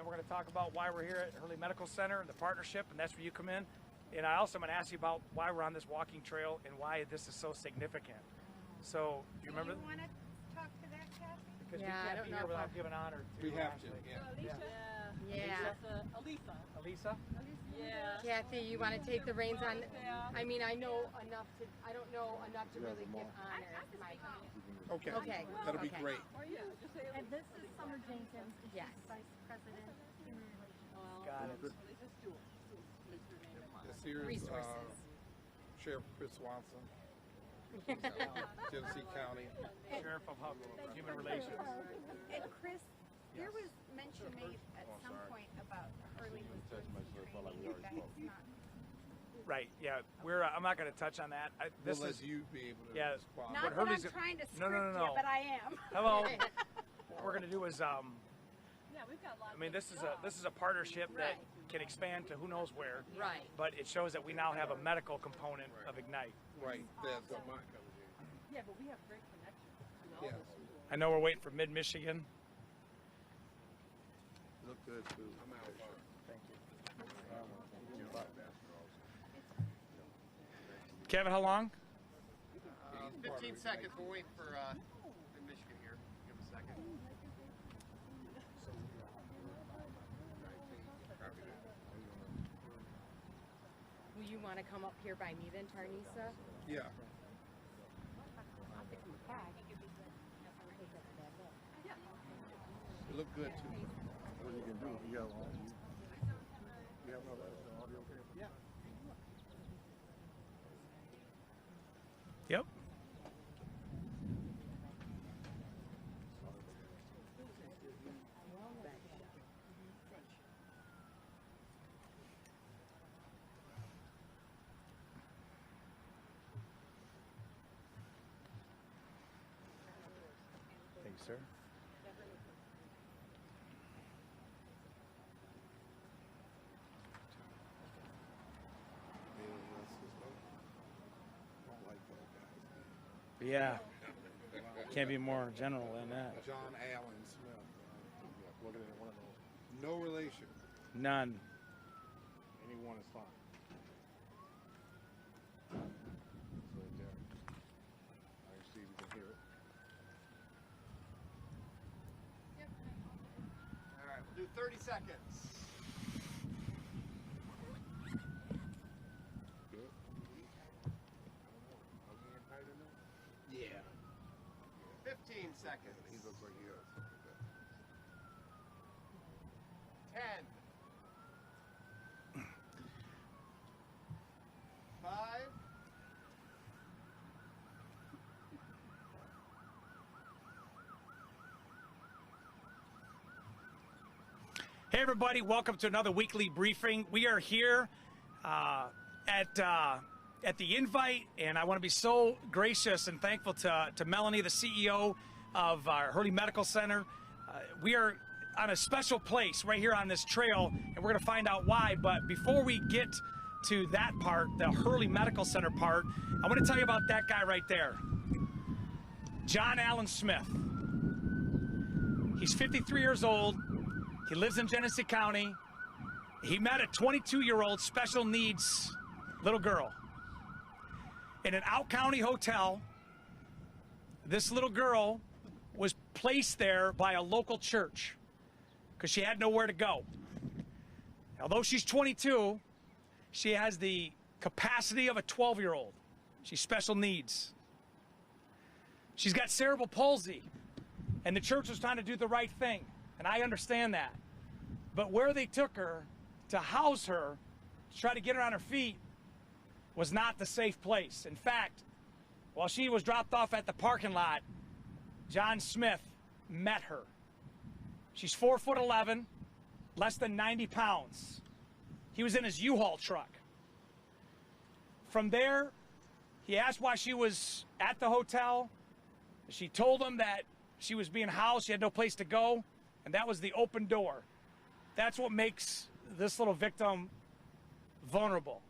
and we're going to talk about why we're here at Hurley Medical Center and the partnership, and that's where you come in. And I also am going to ask you about why we're on this walking trail and why this is so significant. So, do you remember? Do you want to talk to that, Kathy? Because we can't be here without giving honor to. We have to. Alicia? Yeah. Elisa? Yeah. Kathy, you want to take the reins on? I mean, I know enough to. I don't know enough to really give honor. Okay. Okay. That'll be Okay. great. And this is Summer Jenkins, and Yes. she's Vice President Human Relations. Got it. This here is Resources. Sheriff Chris Swanson, Genesee County. Sheriff of Human Relations. And Chris, there was mention made at some point about Hurley was doing some training, and that's not. Right. Yeah. I'm not going to touch on that. This We'll is. let you be able to Yeah. respond. Not What that Hurley's- I'm trying to No, script no, no, no. you, but I am. Hello. What we're going to do is, Yeah, we've got lots. I mean, this is a partnership that can expand to who knows where. Right. But it shows that we now have a medical component of Ignite. Right. That's Yeah, but we have great connections. yes. I know we're waiting for Mid-Michigan. Look good too. I'm out. Thank you. Kevin, how long? 15 seconds. We'll wait for Michigan here. Give him a second. Will you want to come up here by me then, Tarnisa? Yeah. You look good too. What you can do, you have no audio okay? Yeah. Yep. Thank you, sir. Yeah. Can't be more general than that. John Allen Smith. Look at it, one of those. No relation. None. Anyone is fine. So there. I can see if you can hear it. All right, we'll do 30 seconds. Good. Yeah. 15 seconds. He looks like he has something like that. 10. 5. Hey everybody, welcome to another weekly briefing. We are here at the Invite, and I want to be so gracious and thankful to Melanie, the CEO of Hurley Medical Center. We are on a special place right here on this trail, and we're going to find out why. But before we get to that part, the Hurley Medical Center part, I want to tell you about that guy right there, John Allen Smith. He's 53 years old. He lives in Genesee County. He met a 22-year-old special needs little girl in an out-county hotel. This little girl was placed there by a local church because she had nowhere to go. Although she's 22, she has the capacity of a 12-year-old. She's special needs. She's got cerebral palsy, and the church was trying to do the right thing, and I understand that. But where they took her to house her, to try to get her on her feet, was not the safe place. In fact, while she was dropped off at the parking lot, John Smith met her. She's 4'11", less than 90 pounds. He was in his U-Haul truck. From there, he asked why she was at the hotel. She told him that she was being housed, she had no place to go, and that was the open door. That's what makes this little victim vulnerable.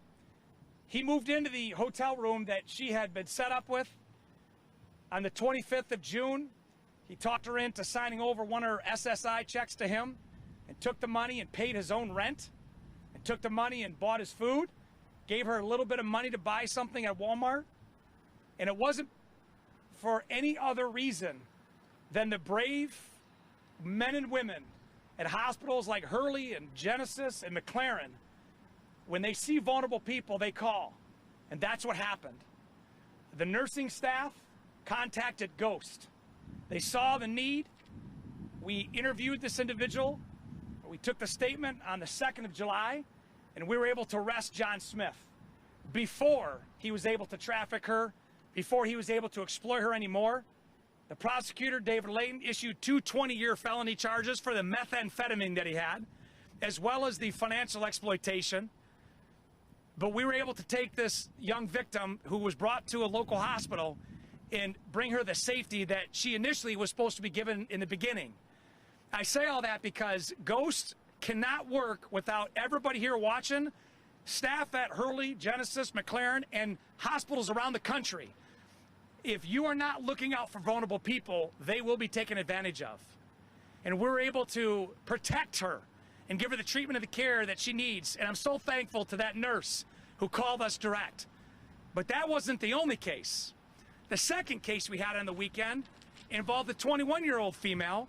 He moved into the hotel room that she had been set up with. On the 25th of June, he talked her into signing over one of her SSI checks to him. and took the money and paid his own rent, and took the money and bought his food, gave her a little bit of money to buy something at Walmart, and it wasn't for any other reason than the brave men and women at hospitals like Hurley and Genesee and McLaren, when they see vulnerable people, they call. And that's what happened. The nursing staff contacted Ghost. They saw the need. We interviewed this individual. We took the statement on the 2nd of July, and we were able to arrest John Smith before he was able to traffic her, before he was able to exploit her anymore. The prosecutor, David Layton, issued 2 20-year felony charges for the methamphetamine that he had, as well as the financial exploitation. But we were able to take this young victim who was brought to a local hospital and bring her the safety that she initially was supposed to be given in the beginning. I say all that because Ghost cannot work without everybody here watching, staff at Hurley, Genesee, McLaren, and hospitals around the country. If you are not looking out for vulnerable people, they will be taken advantage of. And we're able to protect her and give her the treatment and the care that she needs. And I'm so thankful to that nurse who called us direct. But that wasn't the only case. The second case we had on the weekend involved a 21-year-old female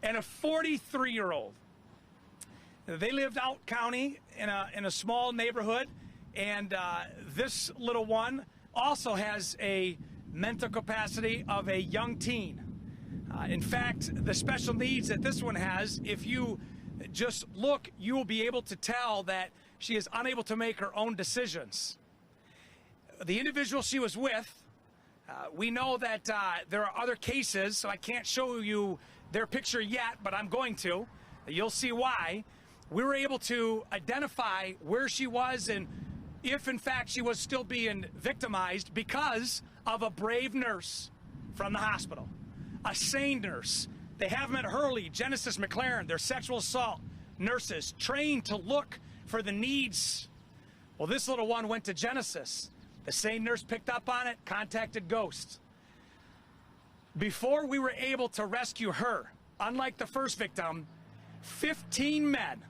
and a 43-year-old. They lived out county in a small neighborhood, and this little one also has a mental capacity of a young teen. In fact, the special needs that this one has, if you just look, you will be able to tell that she is unable to make her own decisions. The individual she was with, we know that there are other cases, so I can't show you their picture yet, but I'm going to. You'll see why. We were able to identify where she was and if in fact she was still being victimized because of a brave nurse from the hospital, a sane nurse. They have them at Hurley, Genesee, McLaren. They're sexual assault nurses trained to look for the needs. Well, this little one went to Genesee. The sane nurse picked up on it, contacted Ghost. Before we were able to rescue her, unlike the first victim, 15 men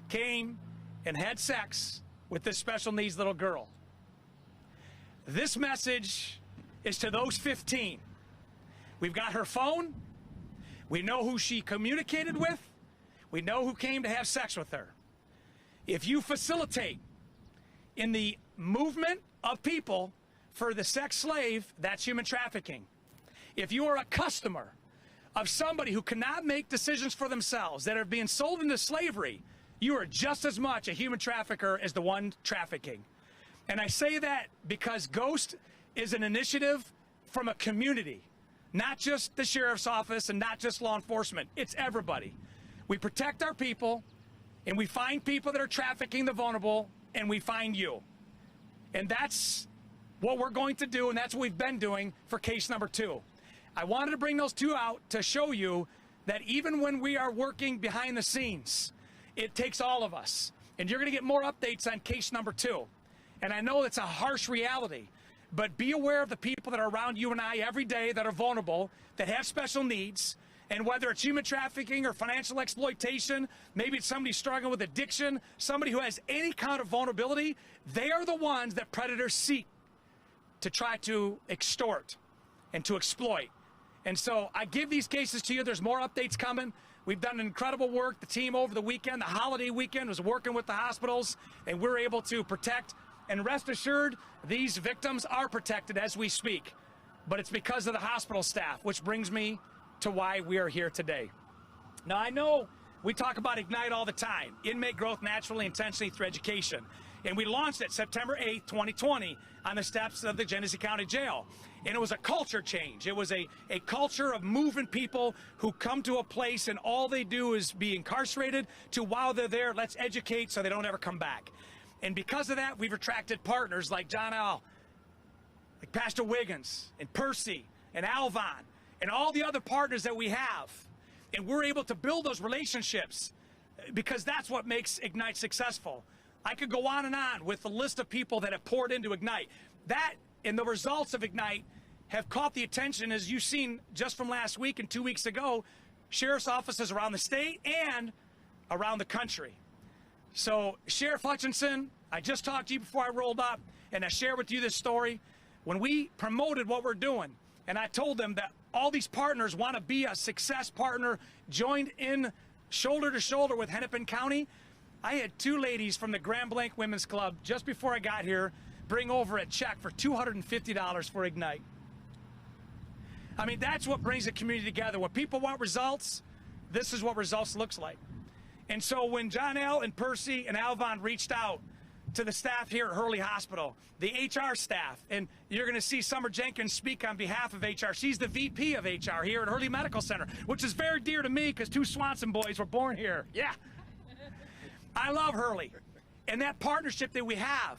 came and had sex with this special needs little girl. This message is to those 15. We've got her phone. We know who she communicated with. We know who came to have sex with her. If you facilitate in the movement of people for the sex slave, that's human trafficking. If you are a customer of somebody who cannot make decisions for themselves, that are being sold into slavery, you are just as much a human trafficker as the one trafficking. And I say that because Ghost is an initiative from a community, not just the sheriff's office and not just law enforcement. It's everybody. We protect our people, and we find people that are trafficking the vulnerable, and we find you. And that's what we're going to do, and that's what we've been doing for case number 2. I wanted to bring those 2 out to show you that even when we are working behind the scenes, it takes all of us. And you're going to get more updates on case number 2. And I know it's a harsh reality, but be aware of the people that are around you and I every day that are vulnerable, that have special needs. And whether it's human trafficking or financial exploitation, maybe it's somebody struggling with addiction, somebody who has any kind of vulnerability, they are the ones that predators seek to try to extort and to exploit. And so I give these cases to you. There's more updates coming. We've done incredible work. The team over the weekend, the holiday weekend, was working with the hospitals, and we're able to protect. And rest assured, these victims are protected as we speak. But it's because of the hospital staff, which brings me to why we are here today. Now, I know we talk about Ignite all the time, inmate growth naturally, intentionally through education. And we launched it September 8th, 2020 on the steps of the Genesee County Jail. And it was a culture change. It was a culture of moving people who come to a place and all they do is be incarcerated to while they're there, let's educate so they don't ever come back. And because of that, we've attracted partners like John Al, like Pastor Wiggins and Percy and Alvon and all the other partners that we have. And we're able to build those relationships because that's what makes Ignite successful. I could go on and on with the list of people that have poured into Ignite. That and the results of Ignite have caught the attention, as you've seen just from last week and 2 weeks ago, sheriff's offices around the state and around the country. So Sheriff Hutchinson, I just talked to you before I rolled up, and I share with you this story. When we promoted what we're doing, and I told them that all these partners want to be a success partner, joined in shoulder to shoulder with Hennepin County, I had 2 ladies from the Grand Blanc Women's Club just before I got here bring over a check for $250 for Ignite. I mean, that's what brings the community together. When people want results, this is what results looks like. And so when John L. and Percy and Alvon reached out to the staff here at Hurley Hospital, the HR staff, and you're going to see Summer Jenkins speak on behalf of HR. She's the VP of HR here at Hurley Medical Center, which is very dear to me because 2 Swanson boys were born here. Yeah. I love Hurley. And that partnership that we have,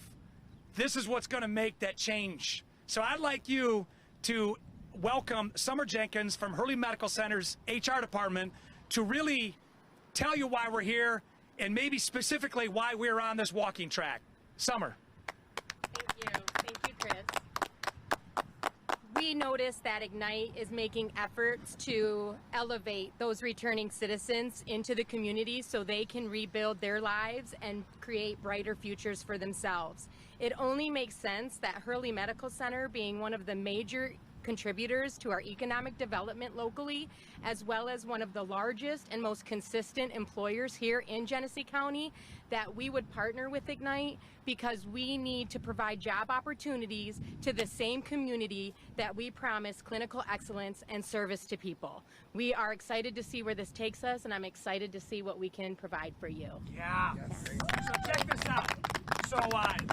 this is what's going to make that change. So I'd like you to welcome Summer Jenkins from Hurley Medical Center's HR department to really tell you why we're here and maybe specifically why we're on this walking track. Summer. Thank you, Chris. We noticed that Ignite is making efforts to elevate those returning citizens into the community so they can rebuild their lives and create brighter futures for themselves. It only makes sense that Hurley Medical Center, being one of the major contributors to our economic development locally, as well as one of the largest and most consistent employers here in Genesee County, that we would partner with Ignite because we need to provide job opportunities to the same community that we promise clinical excellence and service to people. We are excited to see where this takes us, and I'm excited to see what we can provide for you. Yeah. So check this out. So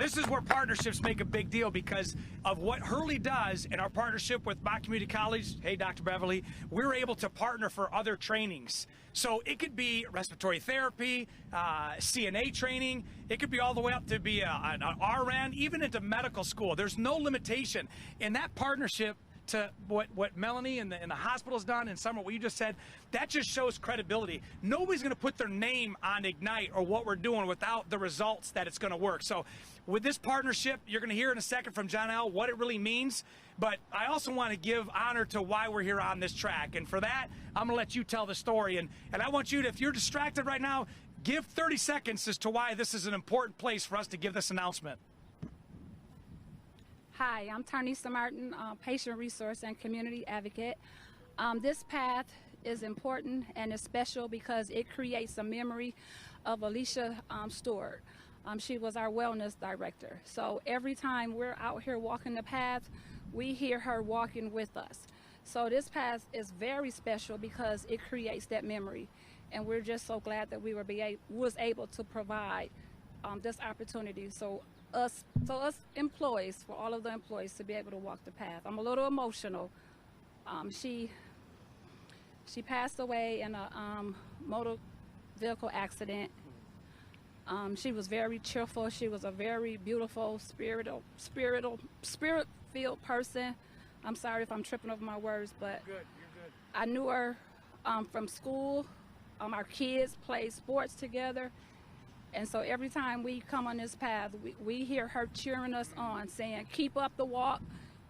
this is where partnerships make a big deal because of what Hurley does in our partnership with Mott Community College. Hey, Dr. Beverly, we're able to partner for other trainings. So it could be respiratory therapy, CNA training. It could be all the way up to be an RN, even into medical school. There's no limitation. And that partnership to what Melanie and the hospital's done and Summer, what you just said, that just shows credibility. Nobody's going to put their name on Ignite or what we're doing without the results that it's going to work. So with this partnership, you're going to hear in a second from John L. what it really means. But I also want to give honor to why we're here on this track. And for that, I'm going to let you tell the story. And I want you to, if you're distracted right now, give 30 seconds as to why this is an important place for us to give this announcement. Hi, I'm Tarnisa Martin, patient resource and community advocate. This path is important and is special because it creates a memory of Alicia Stewart. She was our wellness director. So every time we're out here walking the path, we hear her walking with us. So this path is very special because it creates that memory. And we're just so glad that we was able to provide this opportunity. So us employees, for all of the employees to be able to walk the path. I'm a little emotional. She passed away in a motor vehicle accident. She was very cheerful. She was a very beautiful, spirit-filled person. I'm sorry if I'm tripping over my words, but You're good. I knew her from school. Our kids played sports together. And so every time we come on this path, we hear her cheering us on, saying, keep up the walk,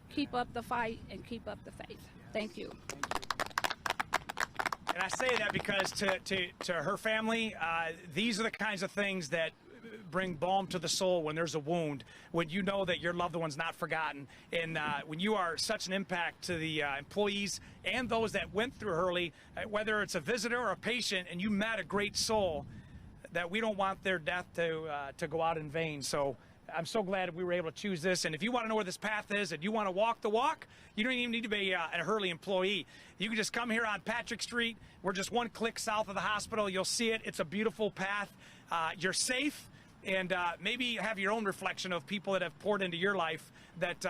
keep up the fight, and keep up the faith. Thank you. And I say that because to her family, these are the kinds of things that bring balm to the soul when there's a wound, when you know that your loved one's not forgotten, and when you are such an impact to the employees and those that went through Hurley, whether it's a visitor or a patient, and you met a great soul, that we don't want their death to go out in vain. So I'm so glad we were able to choose this. And if you want to know where this path is and you want to walk the walk, you don't even need to be a Hurley employee. You can just come here on Patrick Street. We're just one click south of the hospital. You'll see it. It's a beautiful path. You're safe, and maybe have your own reflection of people that have poured into your life that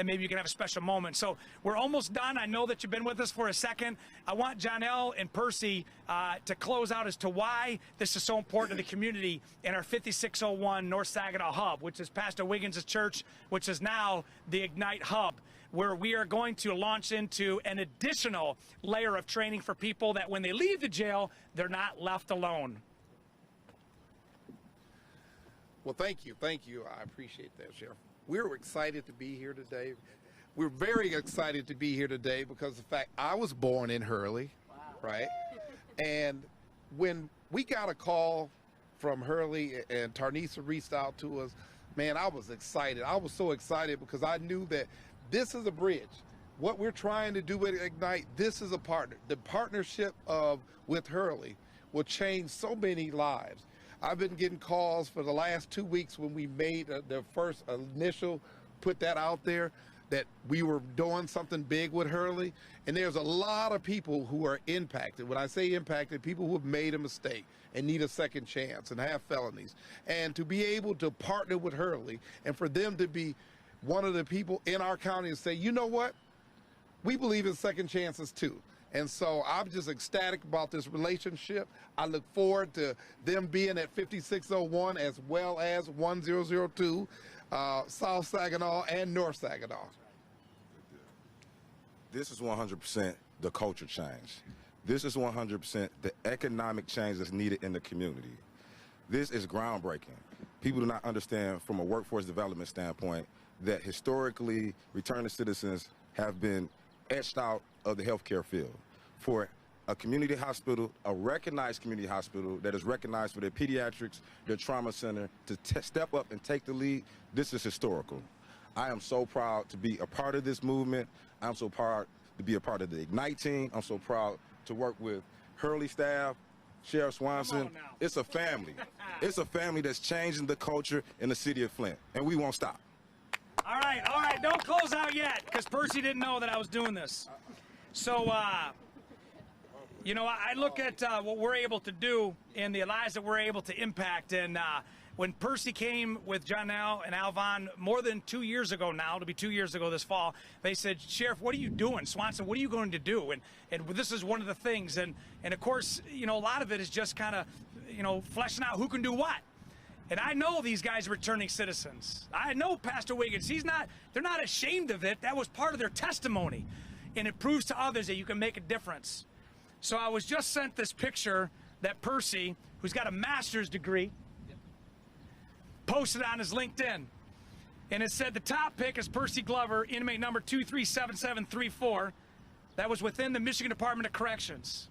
maybe you can have a special moment. So we're almost done. I know that you've been with us for a second. I want John L. and Percy to close out as to why this is so important to the community in our 5601 North Saginaw Hub, which is Pastor Wiggins' church, which is now the Ignite Hub, where we are going to launch into an additional layer of training for people that when they leave the jail, they're not left alone. Well, thank you. I appreciate that, Sheriff. We're excited to be here today. We're very excited to be here today because of the fact I was born in Hurley, right? And when we got a call from Hurley, and Tarnisa reached out to us. Man, I was excited. I was so excited because I knew that this is a bridge. What we're trying to do with Ignite, this is a partner. The partnership with Hurley will change so many lives. I've been getting calls for the last 2 weeks when we made the first initial, put that out there, that we were doing something big with Hurley. And there's a lot of people who are impacted. When I say impacted, people who have made a mistake and need a second chance and have felonies. And to be able to partner with Hurley and for them to be one of the people in our county to say, you know what? We believe in second chances too. And so I'm just ecstatic about this relationship. I look forward to them being at 5601 as well as 1002, South Saginaw and North Saginaw. This is 100% the culture change. This is 100% the economic change that's needed in the community. This is groundbreaking. People do not understand from a workforce development standpoint that historically returning citizens have been etched out of the healthcare field. For a community hospital, a recognized community hospital that is recognized for their pediatrics, their trauma center, to step up and take the lead, this is historical. I am so proud to be a part of this movement. I'm so proud to be a part of the Ignite team. I'm so proud to work with Hurley staff, Sheriff Swanson. It's a family. It's a family that's changing the culture in the city of Flint, and we won't stop. All right, don't close out yet, because Percy didn't know that I was doing this. So, you know, I look at what we're able to do and the lives that we're able to impact. And when Percy came with Janelle and Alvon more than 2 years ago now, it'll be 2 years ago this fall, they said, Sheriff, what are you doing? Swanson, what are you going to do? And this is one of the things. And of course, you know, a lot of it is just kind of, you know, fleshing out who can do what. And I know these guys are returning citizens. I know Pastor Wiggins. They're not ashamed of it. That was part of their testimony. And it proves to others that you can make a difference. So I was just sent this picture that Percy, who's got a master's degree, posted on his LinkedIn. And it said the top pick is Percy Glover, inmate number 237734. That was within the Michigan Department of Corrections.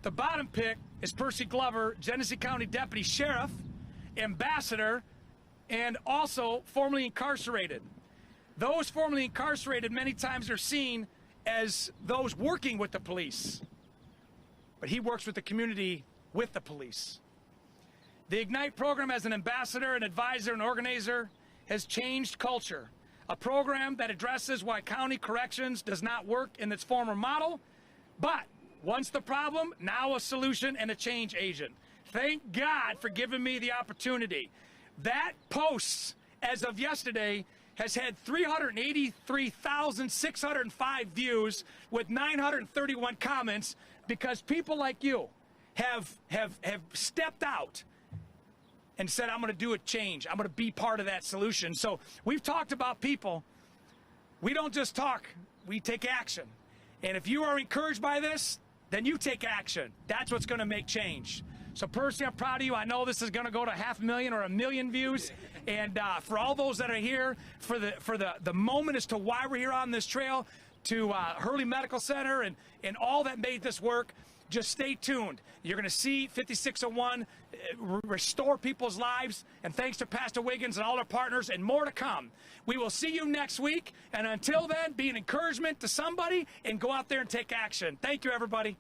The bottom pick is Percy Glover, Genesee County Deputy Sheriff, ambassador, and also formerly incarcerated. Those formerly incarcerated many times are seen as those working with the police, but he works with the community with the police. The Ignite program as an ambassador, an advisor, an organizer has changed culture. A program that addresses why county corrections does not work in its former model, but once the problem, now a solution and a change agent. Thank God for giving me the opportunity. That post, as of yesterday, has had 383,605 views with 931 comments because people like you have stepped out and said, I'm going to do a change. I'm going to be part of that solution. So we've talked about people. We don't just talk, we take action. And if you are encouraged by this, then you take action. That's what's going to make change. So Percy, I'm proud of you. I know this is going to go to 500,000 or 1 million views. And for all those that are here, for the moment as to why we're here on this trail, to Hurley Medical Center and all that made this work, just stay tuned. You're going to see 5601 restore people's lives. And thanks to Pastor Wiggins and all our partners, and more to come. We will see you next week. And until then, be an encouragement to somebody and go out there and take action. Thank you, everybody.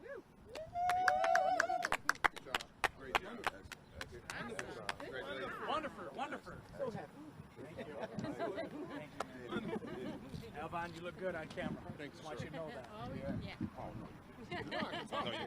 Wonderful. So happy. Thank you. Thank you. Alvon, you look good on camera. Thanks. I want you to know that. Oh, yeah.